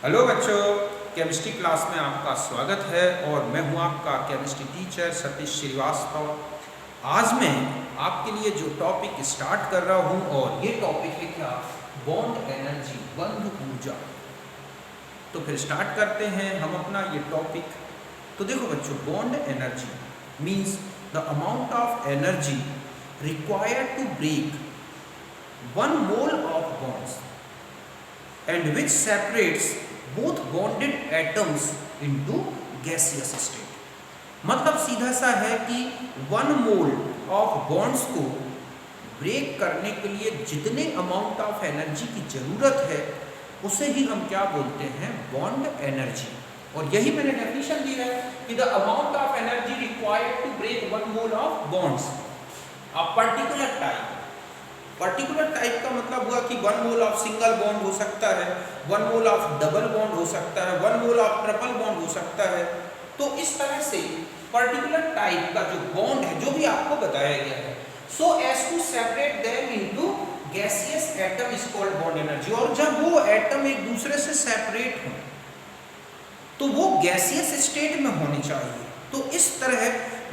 Hello बच्चों, chemistry class में आपका स्वागत है और मैं हूं आपका केमिस्ट्री टीचर सतीश श्रीवास्तव। आज मैं आपके लिए जो टॉपिक स्टार्ट कर रहा हूं और ये टॉपिक है क्या, बॉन्ड एनर्जी, बंध ऊर्जा। तो फिर स्टार्ट करते हैं हम अपना ये टॉपिक। तो देखो बच्चों, bond energy means the amount of energy required to break one mole of bonds and which separates both bonded atoms into gaseous state। मतलब सीधा सा है कि 1 मोल ऑफ बॉन्ड्स को ब्रेक करने के लिए जितने अमाउंट ऑफ एनर्जी की जरूरत है उसे ही हम क्या बोलते हैं, बॉन्ड एनर्जी। और यही मैंने डेफिनेशन दी है कि the amount of energy required to break 1 mole of bonds of particular type का मतलब हुआ कि 1 मोल ऑफ सिंगल बॉन्ड हो सकता है, 1 मोल ऑफ डबल बॉन्ड हो सकता है, 1 मोल ऑफ ट्रिपल बॉन्ड हो सकता है। तो इस तरह से पर्टिकुलर टाइप का जो बॉन्ड है, जो भी आपको बताया गया है, so as to separate them into gaseous atom is called bond energy. और जब वो एटम एक दूसरे से सेपरेट हो तो वो गैसियस स्टेट में होने चाहिए। तो इस तरह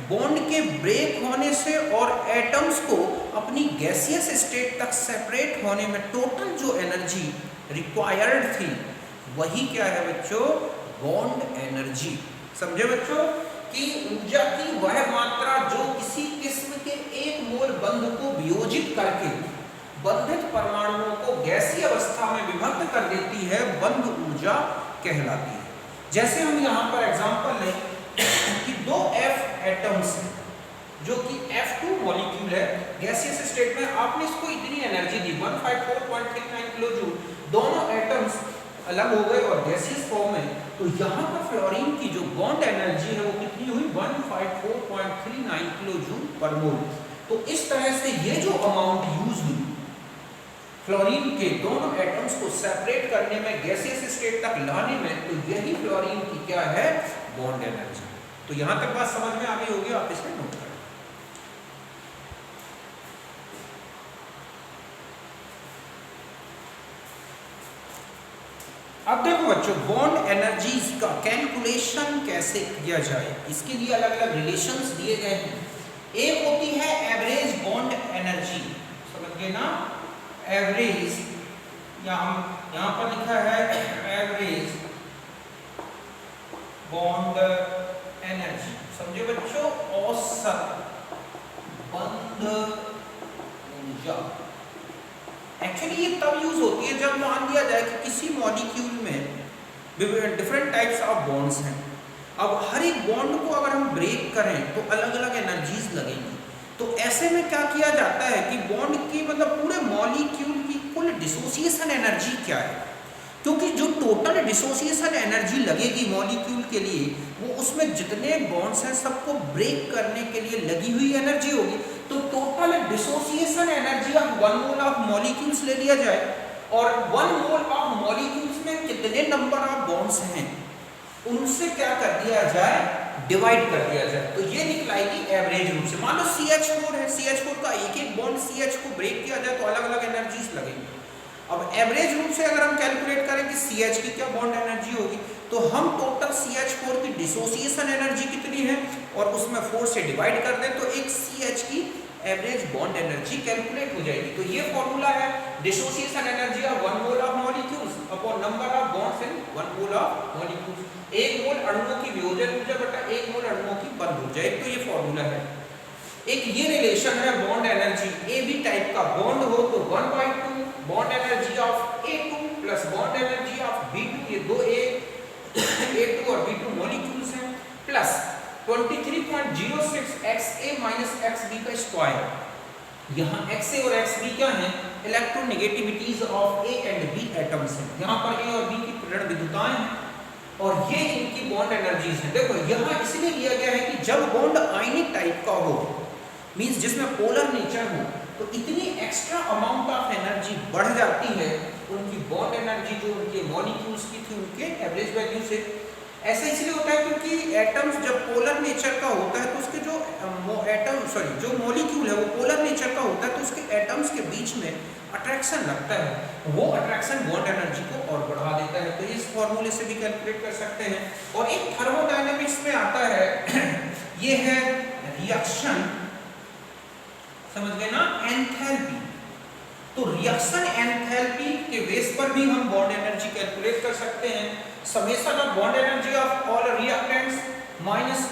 बॉन्ड के ब्रेक होने से और एटम्स को अपनी गैसियस स्टेट तक सेपरेट होने में टोटल जो एनर्जी रिक्वायर्ड थी वही क्या है बच्चों, बॉन्ड एनर्जी। समझे बच्चों कि ऊर्जा की वह मात्रा जो किसी किस्म के एक मोल बंध को वियोजित करके बंधित परमाणुओं को गैसीय अवस्था में विभक्त कर देती है, बंध ऊर्जा कहलाती है। जैसे हम यहाँ पर एग्जांपल लें कि 2 F एटम्स हैं जो कि F2 मॉलिक्यूल है गैसियस स्टेट में, आपने इसको इतनी एनर्जी दी 154.39 किलो जूल, दोनों एटम्स अलग हो गए और गैसियस फॉर्म में। तो यहाँ पर फ्लोरीन की जो बॉन्ड एनर्जी है वो कितनी हुई, 154.39 किलो जूल पर मोल। तो इस तरह से ये जो अमाउंट यूज हुई फ्लोरीन के दोनों एटम्स को सेपरेट करने में, गैसियस स्टेट तक लाने में, तो यही फ्लोरीन की क्या है, बॉन्ड एनर्जी। तो यहां तक बात समझ में आ गई होगी, आप इसे नोट करें। अब देखो बच्चों, बॉन्ड एनर्जीज का कैलकुलेशन कैसे किया जाए, इसके लिए अलग अलग रिलेशंस दिए गए हैं। एक होती है एवरेज बॉन्ड एनर्जी, समझ गए ना, एवरेज, यहां पर लिखा है एवरेज बॉन्ड एनर्जी। समझे बच्चों, औसत बंध ऊर्जा। एक्चुअली ये तब यूज होती है जब मान लिया जाए कि किसी मॉलिक्यूल में डिफरेंट टाइप्स ऑफ बॉन्ड्स हैं। अब हर एक बॉन्ड को अगर हम ब्रेक करें तो अलग अलग एनर्जीज लगेंगी। तो ऐसे में क्या किया जाता है कि बॉन्ड की मतलब पूरे मॉलिक्यूल की कुल डिसोसिएशन एनर्जी क्या है, क्योंकि जो टोटल डिसोसिएशन एनर्जी लगेगी मॉलिक्यूल के लिए वो उसमें जितने बॉन्ड्स हैं सबको ब्रेक करने के लिए लगी हुई एनर्जी होगी। तो total dissociation energy of 1 mole of molecules ले लिया जाए और 1 मोल ऑफ मॉलिक्यूल्स में कितने नंबर ऑफ बॉन्ड्स हैं उनसे क्या कर दिया जाए, डिवाइड कर दिया जाए। तो ये निकलाएगी एवरेज रूप से। मान लो CH4 है, CH4 का एक एक बॉन्ड CH को ब्रेक किया जाए तो अलग अलग एनर्जीज लगेंगी। अब एवरेज रूप से अगर हम कैलकुलेट करें कि CH की क्या बॉन्ड एनर्जी होगी, तो हम टोटल CH4 की डिसोसिएशन एनर्जी कितनी है और उसमें 4 से डिवाइड कर दें तो एक CH की एवरेज बॉन्ड एनर्जी कैलकुलेट हो जाएगी। तो ये फॉर्मूला है dissociation energy of 1 mole of molecules upon number of bonds in 1 mole of molecules. एक मोल अणुओं की वियोजन ऊर्जा बटा एक मोल अणुओं की बंध ऊर्जा। एक तो ये फॉर्मूला है। एक ये रिलेशन है bond energy, A B type का बॉन्ड हो तो 1/2 bond energy of A2 plus bond energy of B2, ये दो A2 और B2 मॉलिक्यूल्स हैं, प्लस 23.06 XA माइनस XB का स्क्वायर। यहाँ XA और XB क्या है, electronegativities of A and B atoms हैं। यहाँ पर A और B की ऋण विद्युताएं हैं और ये इनकी बॉन्ड एनर्जीज हैं। देखो यहाँ इसलिए लिया गया है कि जब बॉन्ड आयनिक टाइप का हो, मींस जिसमें पोलर नेचर हो, तो इतनी एक्स्ट्रा अमाउंट ऑफ एनर्जी बढ़ जाती है उनकी बॉन्ड एनर्जी जो उनके मॉलिक्यूल्स की थी उनके एवरेज वैल्यू से। ऐसा इसलिए होता है क्योंकि एटम्स जब पोलर नेचर का होता है तो उसके जो जो मॉलिक्यूल है वो पोलर नेचर का होता है, तो उसके एटम्स के बीच में अट्रैक्शन लगता है, वो अट्रैक्शन बॉन्ड एनर्जी को और बढ़ा देता है। तो इस फॉर्मूले से भी कैलकुलेट कर सकते हैं। और एक थर्मोडायनेमिक्स में आता है ये है रिएक्शन, समझ गए ना, एंथैल्पी। तो रिएक्शन एंथैल्पी के बेस पर भी हम बॉन्ड एनर्जी कैलकुलेट कर सकते हैं। Summation of bond energy of all reactants minus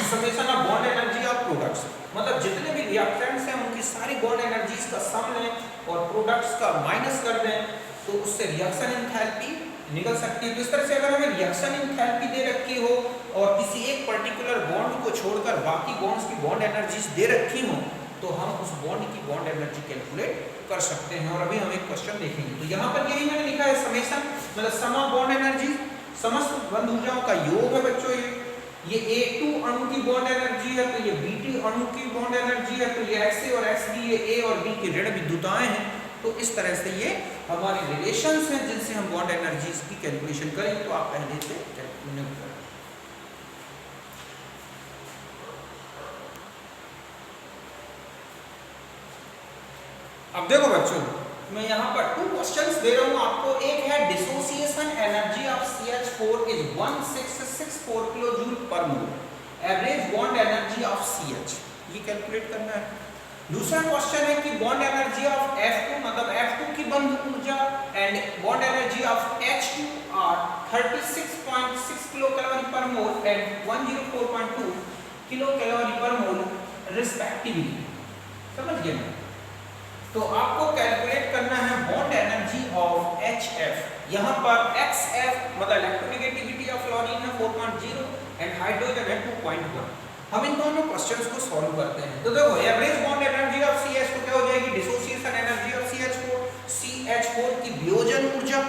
summation of bond energy of products, मतलब जितने भी रिएक्टेंट्स हैं उनकी सारी बॉन्ड एनर्जीज का सम लें और प्रोडक्ट्स का माइनस कर दें, तो उससे रिएक्शन एंथैल्पी निकल सकती है। तो इस तरह से अगर हमें रिएक्शन एंथैल्पी दे रखी हो और किसी एक पर्टिकुलर बॉन्ड को छोड़कर बाकी बॉन्ड्स की बॉन्ड एनर्जीज दे रखी हो, तो हम उस बॉन्ड की बॉन्ड एनर्जी कैलकुलेट कर सकते हैं। और अभी हम एक क्वेश्चन देखेंगे। तो यहाँ पर यही मैंने लिखा है समेशन, मतलब सम ऑफ बॉन्ड एनर्जी, समस्त बंध ऊर्जाओं का योग है बच्चों। ये A2 अणु की बॉन्ड एनर्जी है, तो ये B2 अणु की बॉन्ड एनर्जी है, तो ये XA और XB ये A और B की ऋण विद्युताएं हैं। तो इस तरह से ये हमारे रिलेशंस हैं जिनसे हम बॉन्ड एनर्जीज की कैलकुलेशन करें। तो आप पहले से कैलकुलेट करें। अब देखो बच्चों, मैं यहाँ पर 2 क्वेश्चंस दे रहा हूँ आपको। एक है dissociation energy of CH4 is 1664 kilo joule पर मोल, average bond energy of CH, ये कैलकुलेट करना है। दूसरा क्वेश्चन है कि बॉन्ड एनर्जी ऑफ F2, मतलब F2 की बंध ऊर्जा and bond energy of H2 are 36.6 kilocalorie per mole and 104.2 kilo calorie per mole respectively. समझ गए ना? तो आपको कैलकुलेट करना है बॉन्ड एनर्जी ऑफ HF। यहाँ पर XF मतलब इलेक्ट्रोनेगेटिविटी ऑफ फ्लोरीन है 4.0 एंड हाइड्रोजन है 2.1। हम इन दोनों क्वेश्चंस को सॉल्व करते हैं। तो देखो average bond energy of CH तो क्या हो जाएगी, डिसोसिएशन एनर्जी ऑफ CH4 की वियोजन ऊर्जा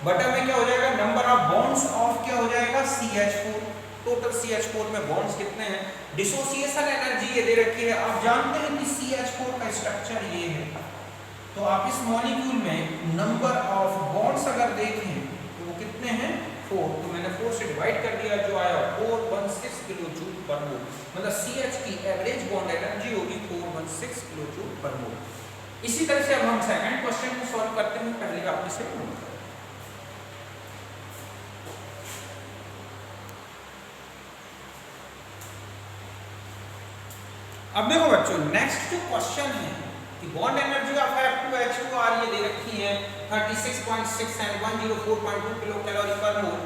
बटा में क्या हो जाएगा, नंबर ऑफ बॉन्ड्स ऑफ क्या हो जाएगा CH4, टोटल CH4 में बॉन्ड्स कितने हैं। डिसोसिएशन एनर्जी ये दे रखी है, आप जानते हैं कि CH4 का स्ट्रक्चर ये है। तो आप इस मॉलिक्यूल में नंबर ऑफ बॉन्ड्स अगर देखें तो वो कितने हैं, 4। तो मैंने 4 से डिवाइड कर दिया, जो आया 416 किलो जूल पर मोल, मतलब CH की एवरेज बॉन्ड एनर्जी होगी 416 किलो जूल पर मोल। इसी तरह से अब हम सेकंड क्वेश्चन को सॉल्व करते हैं। पहले आप इसे नोट करें। अब देखो बच्चों, नेक्स्ट जो क्वेश्चन है कि बॉन्ड एनर्जी ऑफ F2H2R ये दे रखी है 36.6 एंड 104.2 किलो कैलोरी पर मोल,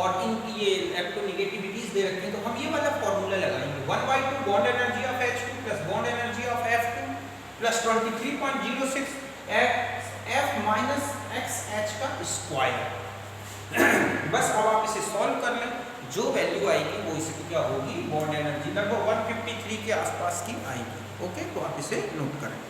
और इनकी ये इलेक्ट्रोनेगेटिविटीज दे रखी हैं। तो हम ये वाला फार्मूला लगाएंगे 1/2 bond energy of H2 plus bond energy of F2 plus 23.06 F minus XH का स्क्वायर। बस अब आप इसे सॉल्व कर लें, जो वैल्यू आएगी वो इसकी क्या होगी, बॉन्ड एनर्जी लगभग 153 के आसपास की आएगी। ओके, तो आप इसे नोट करें।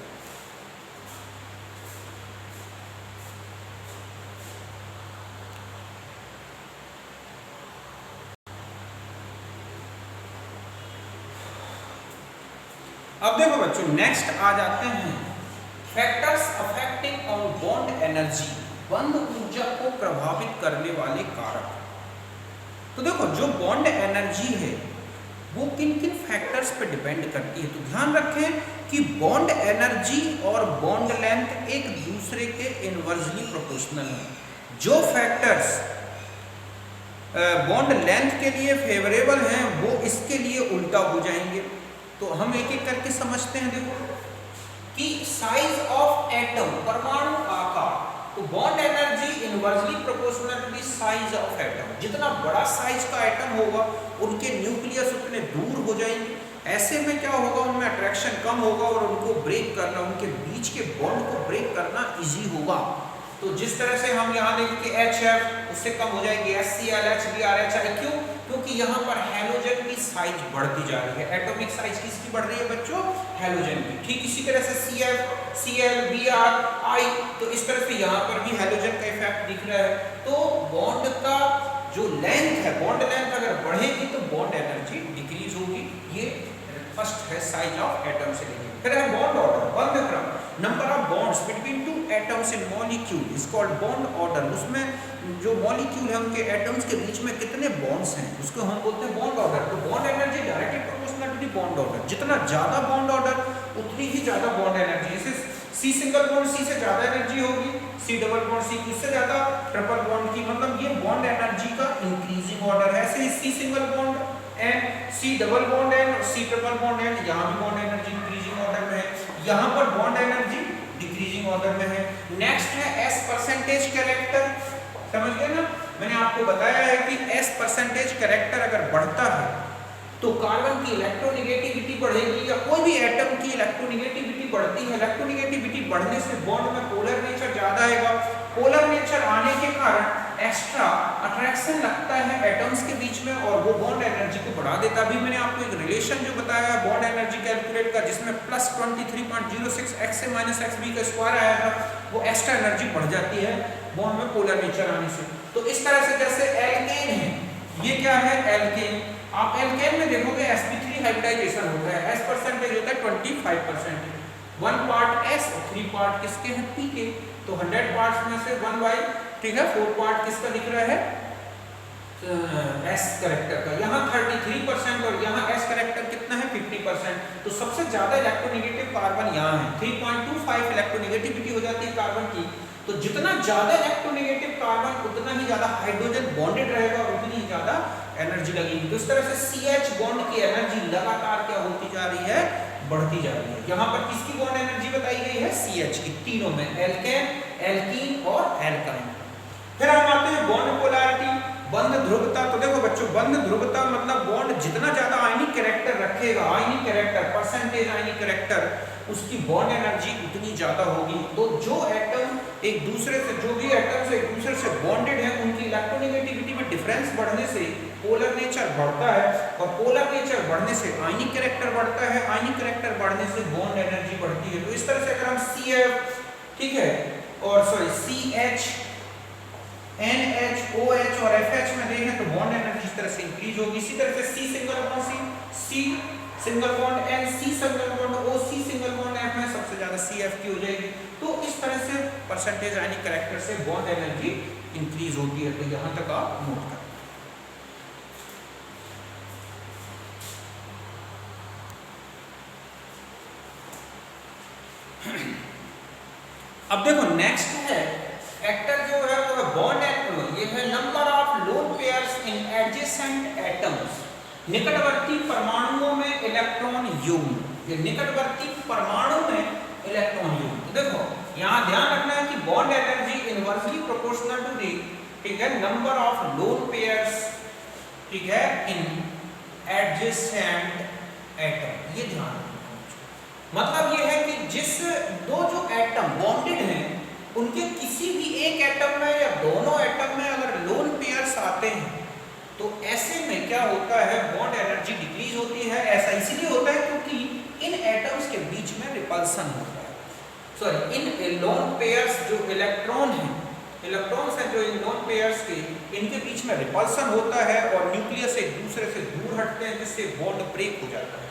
अब देखो बच्चों, नेक्स्ट आ जाते हैं factors affecting on bond energy, बंध ऊर्जा को प्रभावित करने वाले कारक। तो देखो, जो बॉन्ड एनर्जी है वो किन किन फैक्टर्स पे डिपेंड करती है। तो ध्यान रखें कि बॉन्ड एनर्जी और बॉन्ड लेंथ एक दूसरे के इनवर्सली प्रोपोर्शनल हैं। जो फैक्टर्स बॉन्ड लेंथ के लिए फेवरेबल हैं वो इसके लिए उल्टा हो जाएंगे। तो हम एक एक करके समझते हैं। देखो कि साइज ऑफ एटम, परमाणु आकार, तो bond energy inversely proportional to the size of atom. जितना बड़ा साइज का एटम होगा उनके न्यूक्लियस उतने दूर हो जाएंगे। ऐसे में क्या होगा, उनमें अट्रैक्शन कम होगा और उनको ब्रेक करना, उनके बीच के बॉन्ड को ब्रेक करना इजी होगा। तो जिस तरह से हम यहाँ देखें कि HF उससे कम हो जाएगी HCl, HBr, HI, क्यों? क्योंकि यहाँ पर हैलोजन की साइज बढ़ती जा रही है। एटॉमिक साइज किसकी बढ़ रही है बच्चों, हैलोजन की। ठीक इसी तरह से CF, Cl, Br, I, तो इस तरह से यहाँ पर भी हैलोजन का इफेक्ट दिख रहा है। तो बॉन्ड का जो लेंथ है, बॉन्ड लेंथ अगर बढ़ेगी तो बॉन्ड एनर्जी डिक्रीज होगी। ये फर्स्ट है साइज ऑफ एटम से लेंगे। फिर है बॉन्ड ऑर्डर, बंध क्रम, number of bonds between two atoms in molecule is called bond order. उसमें जो मॉलिक्यूल है उनके एटम्स के बीच में कितने बॉन्ड्स हैं उसको हम बोलते हैं बॉन्ड ऑर्डर। तो bond energy directly proportional to the bond order, जितना ज्यादा बॉन्ड ऑर्डर उतनी ही ज्यादा बॉन्ड एनर्जी। जैसे सी सिंगल बॉन्ड सी से ज्यादा एनर्जी होगी, सी डबल बॉन्ड सी इससे ज्यादा, ट्रिपल बॉन्ड की, मतलब ये बॉन्ड एनर्जी का इंक्रीजिंग ऑर्डर है। ऐसे ही C single bond and C double bond and C triple bond and यहाँ भी बॉन्ड एनर्जी इंक्रीजिंग ऑर्डर में है, यहाँ पर बॉन्ड एनर्जी डिक्रीजिंग ऑर्डर में है। नेक्स्ट है एस परसेंटेज कैरेक्टर, समझ गए ना, मैंने आपको बताया है कि एस परसेंटेज कैरेक्टर अगर बढ़ता है तो कार्बन की इलेक्ट्रोनेगेटिविटी बढ़ेगी, या कोई भी एटम की इलेक्ट्रोनेगेटिविटी बढ़ती है। इलेक्ट्रोनेगेटिविटी बढ़ने से बॉन्ड में पोलर नेचर ज्यादा आएगा, पोलर नेचर आने के कारण एक्स्ट्रा अट्रैक्शन लगता है एटम्स के बीच में और वो बॉन्ड एनर्जी को बढ़ा देता है। अभी मैंने आपको एक रिलेशन जो बताया है बॉन्ड एनर्जी कैलकुलेट का, जिसमें प्लस 23.06 x से माइनस xb का स्क्वायर आया था, वो एक्स्ट्रा एनर्जी बढ़ जाती है बॉन्ड में पोलर नेचर आने से। तो इस तरह से जैसे एल्केन है, ये क्या है एल्केन, आप एल्केन में देखोगे sp3 हाइब्रिडाइजेशन होता है, s परसेंटेज होता है 25%, 1 पार्ट s और 3 पार्ट किसके हैं p के, तो 100 पार्ट्स में से 1 बाई, ठीक है, 4 पार्ट किसका दिख रहा है s कैरेक्टर का, यहाँ 33% और यहाँ s कैरेक्टर कितना है 50%। तो सबसे ज्यादा इलेक्ट्रोनेगेटिव कार्बन यहाँ है, 3.25 इलेक्ट्रोनेगेटिविटी हो जाती है कार्बन की। तो जितना ज्यादा इलेक्ट्रोनेगेटिव कार्बन उतना ही ज्यादा हाइड्रोजन बॉन्डेड रहेगा और उतनी ही ज्यादा एनर्जी लगेगी। तो इस तरह से CH बॉन्ड की एनर्जी लगातार क्या होती जा रही है, बढ़ती जा रही है। यहाँ पर किसकी बॉन्ड एनर्जी बताई गई है, CH की, तीनों में, एल्केन, एल्कीन और एल्काइन। फिर हम आते हैं बॉन्ड पोलैरिटी, बंध ध्रुवता। तो देखो बच्चों, बंध ध्रुवता मतलब बॉन्ड जितना ज्यादा आयनिक कैरेक्टर रखेगा, आयनिक कैरेक्टर, परसेंटेज आयनिक कैरेक्टर, उसकी बॉन्ड एनर्जी उतनी ज्यादा होगी। तो जो एटम एक दूसरे से, जो भी एटम्स एक दूसरे से बॉन्डेड है, उनकी इलेक्ट्रोनेगेटिविटी में डिफरेंस बढ़ने से पोलर नेचर बढ़ता है और पोलर नेचर बढ़ने से आयनिक कैरेक्टर बढ़ता है, आयनिक कैरेक्टर बढ़ने से बॉन्ड एनर्जी बढ़ती है। तो इस तरह से अगर हम CF, ठीक है, और सॉरी CH, NH, OH और FH में देखें तो बॉन्ड एनर्जी इस तरह से इंक्रीज होगी। इसी तरह से C single bond C single bond N, C single bond O, C single bond F में सबसे ज्यादा CF की हो जाएगी। तो इस तरह से परसेंटेज आयनिक कैरेक्टर से बॉन्ड एनर्जी इंक्रीज होती है। तो यहाँ तक आप नोट करें। अब देखो नेक्स्ट है फैक्टर जो है वो है बॉन्ड एटम, ये है number of lone pairs in adjacent atoms, निकटवर्ती परमाणुओं में इलेक्ट्रॉन युग्म, ये निकटवर्ती परमाणु में इलेक्ट्रॉन युग्म। तो देखो यहाँ ध्यान रखना है कि bond energy inversely proportional to the, ठीक है, नंबर ऑफ लोन पेयर्स, ठीक है, इन एडजेसेंट एटम। ये ध्यान रखना, मतलब ये है कि जिस दो जो एटम बॉन्डेड हैं उनके किसी भी एक एटम में या दोनों एटम में अगर लोन पेयर्स आते हैं तो ऐसे में क्या होता है, बॉन्ड एनर्जी डिक्रीज होती है। ऐसा इसीलिए होता है क्योंकि इन एटम्स के बीच में रिपल्सन होता है, सॉरी इन लोन पेयर्स जो इलेक्ट्रॉन हैं, इलेक्ट्रॉन्स हैं जो इन लोन पेयर्स के, इनके बीच में रिपल्सन होता है और न्यूक्लियस एक दूसरे से दूर हटते हैं, जिससे बॉन्ड ब्रेक हो जाता है।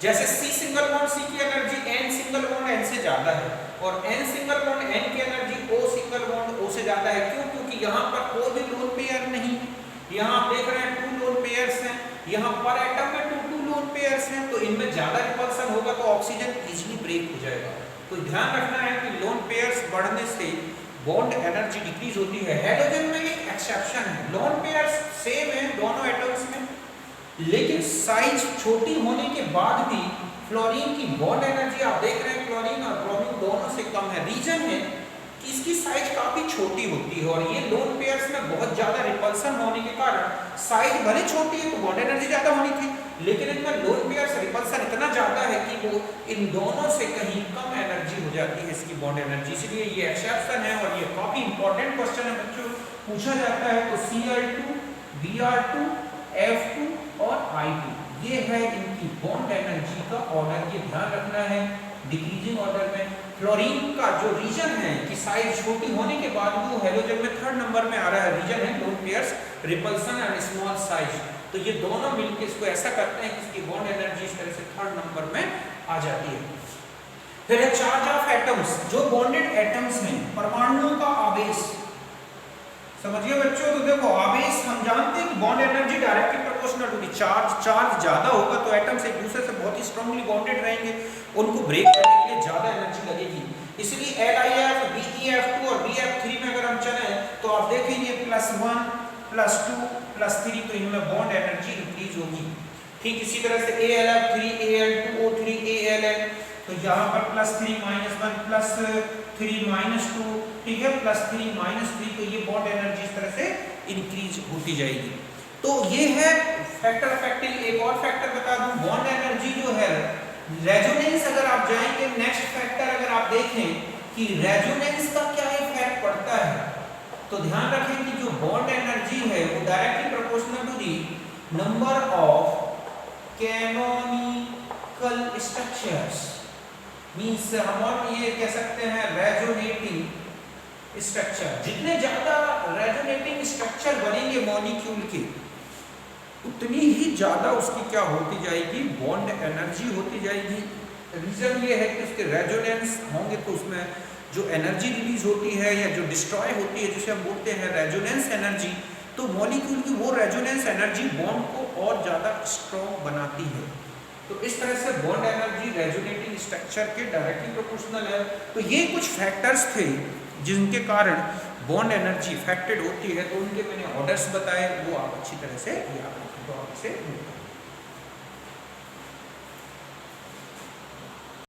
जैसे C सिंगल बॉन्ड C की energy N single bond N से ज्यादा है और N सिंगल बॉन्ड N की energy O single bond O से ज्यादा है। क्यों? क्योंकि यहाँ पर कोई भी लोन पेयर नहीं है, यहाँ आप देख रहे हैं 2 लोन पेयर्स हैं, यहाँ पर एटम में 2 लोन पेयर्स हैं, तो इनमें ज्यादा रिपल्सन होगा तो ऑक्सीजन इजीली ब्रेक हो जाएगा। तो ध्यान रखना है कि लोन पेयर्स बढ़ने से बॉन्ड एनर्जी डिक्रीज होती है। हाइड्रोजन में एक एक्सेप्शन है, लोन पेयर्स सेम है दोनों एटम्स में, लेकिन साइज छोटी होने के बाद भी फ्लोरीन की बॉन्ड एनर्जी आप देख रहे हैं क्लोरीन और ब्रोमीन दोनों से कम है। रीजन है कि इसकी साइज काफी छोटी होती है और ये लोन पेयर्स में बहुत ज्यादा रिपल्सन होने के कारण साइज भले छोटी है तो बॉन्ड एनर्जी ज्यादा होनी थी, लेकिन इनमें लोन पेयर्स रिपल्सन इतना ज्यादा है कि वो इन दोनों से कहीं कम एनर्जी हो जाती है इसकी बॉन्ड एनर्जी। इसलिए ये एक्सेप्शन है और ये काफी इंपॉर्टेंट क्वेश्चन है बच्चों, पूछा जाता है। तो Cl2, Br2, F2 और I2, ये है इनकी बॉन्ड एनर्जी का ऑर्डर, ये ध्यान रखना है डिक्रीजिंग ऑर्डर में। फ्लोरीन का जो रीजन है कि साइज छोटी होने के बाद वो हेलोजन में 3rd नंबर में आ रहा है, रीजन है lone pairs repulsion and small size. तो ये दोनों मिलकर इसको ऐसा करते हैं कि इसकी बॉन्ड एनर्जी इस तरह से 3rd नंबर में आ जाती है। फिर है चार्ज ऑफ एटम्स, जो बॉन्डेड एटम्स हैं, परमाणुओं का आवेश। समझिए बच्चों, तो देखो आवेश हम जानते हैं कि bond energy directly proportional to the charge. Charge ज्यादा होगा तो एटम्स एक दूसरे से बहुत ही स्ट्रांगली बॉन्डेड रहेंगे, उनको ब्रेक करने के लिए ज्यादा एनर्जी लगेगी। इसलिए LIF, BeF2 और BF3 में अगर हम चले तो आप देखेंगे +1 +2 +3, तो इनमें बॉन्ड एनर्जी इंक्रीज होगी। ठीक इसी तरह से AlF3 Al2O3 Aln, तो यहाँ पर +3 -1 +3 -2, ठीक है, +3 -3, तो ये बॉन्ड एनर्जी इस तरह से इंक्रीज होती जाएगी। तो ये है फैक्टर अफेक्टिंग। एक और फैक्टर बता दूं, बॉन्ड एनर्जी जो है रेजोनेंस, अगर आप जाएंगे नेक्स्ट फैक्टर अगर आप देखें कि रेजोनेंस का क्या इफेक्ट पड़ता है, तो ध्यान रखें कि जो बॉन्ड एनर्जी है वो directly proportional to the number of canonical structures, means हम और ये कह सकते हैं रेजोनेटिंग स्ट्रक्चर। जितने ज्यादा रेजोनेटिंग स्ट्रक्चर बनेंगे मॉलिक्यूल के, उतनी ही ज्यादा उसकी क्या होती जाएगी, बॉन्ड एनर्जी होती जाएगी। रीजन ये है कि उसके रेजोनेंस होंगे तो उसमें जो एनर्जी रिलीज होती है या जो डिस्ट्रॉय होती है, जिसे हम बोलते हैं रेजोनेंस एनर्जी, तो मॉलिक्यूल की वो रेजोनेंस एनर्जी बॉन्ड को और ज्यादा स्ट्रॉन्ग बनाती है। तो इस तरह से बॉन्ड एनर्जी रेजोनेटिंग स्ट्रक्चर के डायरेक्टली प्रोपोर्शनल है। तो ये कुछ फैक्टर्स थे जिनके कारण बॉन्ड एनर्जी इफेक्टेड होती है, तो उनके मैंने ऑर्डर्स बताए, वो आप अच्छी तरह से याद रखें। तो आप इसे